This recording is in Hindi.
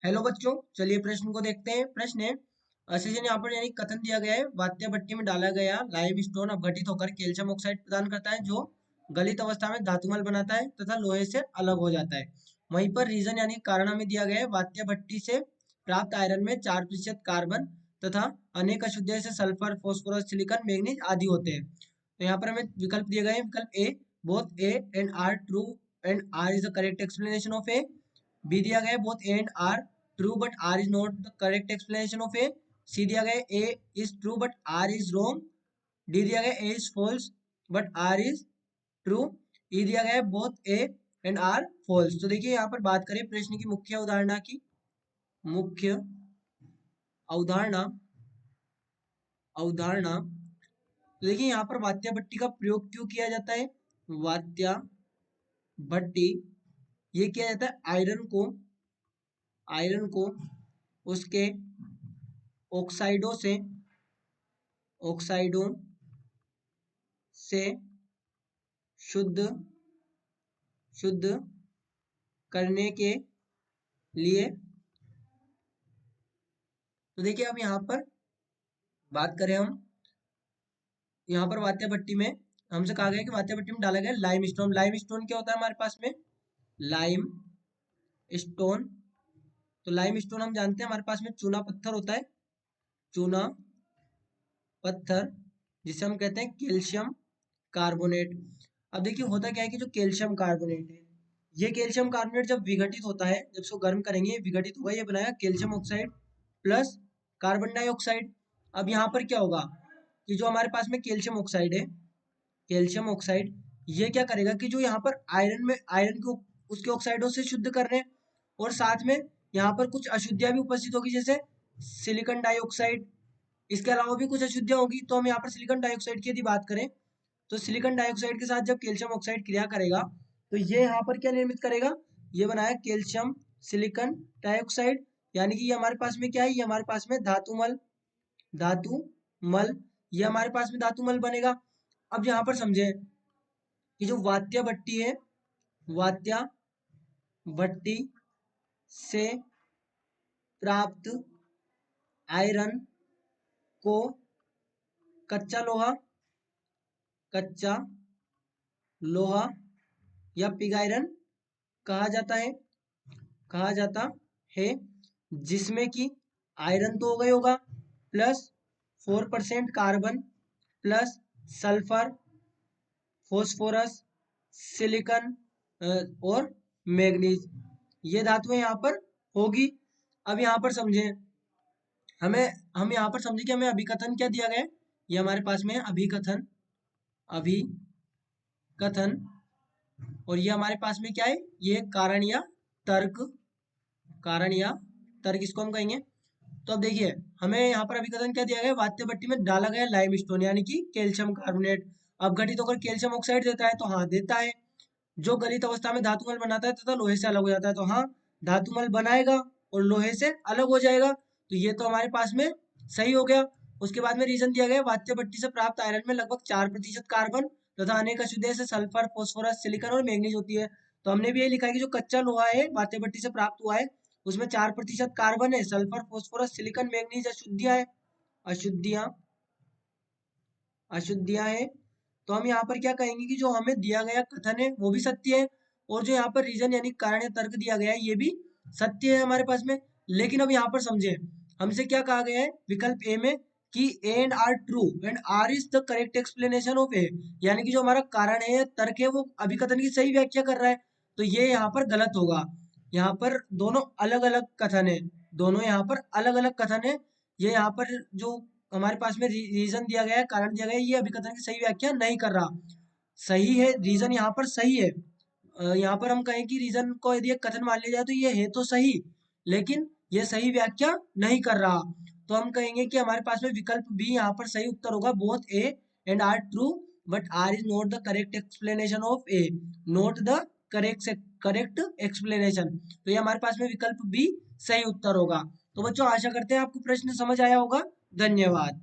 हेलो बच्चों, चलिए प्रश्न को देखते हैं। प्रश्न है सृजन यहाँ पर यानी कथन दिया गया है, वात्य भट्टी में डाला गया लाइम स्टोन अपघटित होकर कैल्शियम ऑक्साइड प्रदान करता है जो गलित अवस्था में धातुमल बनाता है तथा लोहे से अलग हो जाता है। वहीं पर रीजन यानी कारण हमें दिया गया है, वात्य भट्टी से प्राप्त आयरन में 4% कार्बन तथा अनेक अशुद्धियों जैसे सल्फर, फास्फोरस, सिलिकॉन, मैग्नीज आदि होते हैं। तो यहाँ पर हमें विकल्प दिए गए हैं। विकल्प A, both A and R true and R is the correct explanation of A. B दिया गया है both A and R true but R is not the correct explanation of A. C दिया गया है A is true but R is wrong. D दिया गया है A is false but R is true. E दिया गया है both A and R false. तो देखिए यहाँ पर बात करें प्रश्न की मुख्य अवधारणा की। मुख्य अवधारणा अवधारणा तो देखिए यहाँ पर वात्या भट्टी का प्रयोग क्यों किया जाता है। वात्या भट्टी ये किया जाता है आयरन को उसके ऑक्साइडों से शुद्ध करने के लिए। तो देखिए अब यहाँ पर बात करें हम, यहाँ पर वात्या भट्टी में हमसे कहा गया कि वात्या भट्टी में डाला गया लाइम स्टोन। लाइम स्टोन क्या होता है हमारे पास में, लाइम स्टोन। तो लाइम स्टोन हम जानते हैं हमारे पास में चूना पत्थर होता है, चूना पत्थर जिसे हम कहते हैं कैल्शियम कार्बोनेट। अब देखिए होता क्या है कि जो कैल्शियम कार्बोनेट है, ये कैल्शियम कार्बोनेट जब विघटित होता है, जब इसको गर्म करेंगे विघटित होगा, ये बनाया calcium oxide plus carbon dioxide. अब यहाँ पर क्या होगा कि जो हमारे पास में कैल्शियम ऑक्साइड है, कैल्शियम ऑक्साइड ये क्या करेगा कि जो यहाँ पर आयरन को उसके ऑक्साइडों से शुद्ध कर रहे हैं, और साथ में यहाँ पर कुछ अशुद्धियां भी उपस्थित होगी जैसे सिलिकॉन डाइऑक्साइड। इसके अलावा भी कुछ अशुद्धियां होगी। तो हम यहाँ पर सिलिकॉन डाइऑक्साइड की यदि बात करें तो सिलिकॉन डाइऑक्साइड के साथ जब कैल्शियम ऑक्साइड क्रिया करेगा तो ये यहाँ पर क्या निर्मित करेगा, ये बनाया कैल्शियम सिलिकॉन डाइऑक्साइड। यानी कि ये हमारे पास में क्या है, ये हमारे पास में धातुमल ये हमारे पास में धातुमल बनेगा। अब यहाँ पर समझे कि जो वात्या भट्टी है, वात्या भट्टी से प्राप्त आयरन को कच्चा लोहा या पिग आयरन कहा जाता है, जिसमें कि आयरन तो हो गई होगा plus 4% carbon plus sulphur, phosphorus, silicon और मैग्नीज ये धातुएं यहाँ पर होगी। अब यहाँ पर समझे हम यहाँ पर समझे कि हमें अभिकथन क्या दिया गया है, ये हमारे पास में है अभिकथन और ये हमारे पास में क्या है, ये कारण या तर्क इसको हम कहेंगे। तो अब देखिए हमें यहाँ पर अभिकथन क्या दिया गया है, वात्य भट्टी में डाला गया लाइम स्टोन यानी कि कैल्शियम कार्बोनेट अपघटित होकर कैल्शियम ऑक्साइड देता है, तो हाँ देता है। जो गलित अवस्था में धातुमल बनाता है तथा लोहे से अलग हो जाता है, तो हाँ धातुमल बनाएगा और लोहे से अलग हो जाएगा। तो ये तो हमारे पास में सही हो गया। उसके बाद में रीजन दिया गया, वात्य भट्टी से प्राप्त आयरन में लगभग 4% कार्बन तथा अनेक अशुद्धियां जैसे सल्फर, फास्फोरस, सिलिकॉन और मैग्नीज होती है। तो हमने भी ये लिखा है कि जो कच्चा लोहा है वात्य भट्टी से प्राप्त हुआ है उसमें 4% कार्बन है, सल्फर, फास्फोरस, सिलिकॉन, मैग्नीज अशुद्धियां अशुद्धियां है। तो हम यहाँ पर क्या कहेंगे कि जो हमें दिया गया कथन है वो भी सत्य है, और जो यहाँ पर रीजन यानी कारण या तर्क दिया गया है ये भी सत्य है हमारे पास में। लेकिन अब यहाँ पर समझे हमसे क्या कहा गया है विकल्प ए में कि A and R true and R is the correct explanation of A, यानी कि जो हमारा कारण है या तर्क है वो अभिकथन की सही व्याख्या कर रहा है। तो ये यहाँ पर गलत होगा। यहाँ पर दोनों अलग अलग कथन है, दोनों यहाँ पर अलग अलग कथन है। ये यहाँ पर जो हमारे पास में रीजन दिया गया है, कारण दिया गया है, ये अभिकथन की सही व्याख्या नहीं कर रहा। सही है, रीजन यहाँ पर सही है। यहाँ पर हम कहें कि रीजन को यदि एक कथन मान लिया जाए तो ये है तो सही, लेकिन ये सही व्याख्या नहीं कर रहा। तो हम कहेंगे कि हमारे पास में विकल्प बी यहाँ पर सही उत्तर होगा, both A and R true but R is not the correct explanation of A, not the correct explanation. तो ये हमारे पास में विकल्प बी सही उत्तर होगा। तो बच्चों आशा करते हैं आपको प्रश्न समझ आया होगा। धन्यवाद।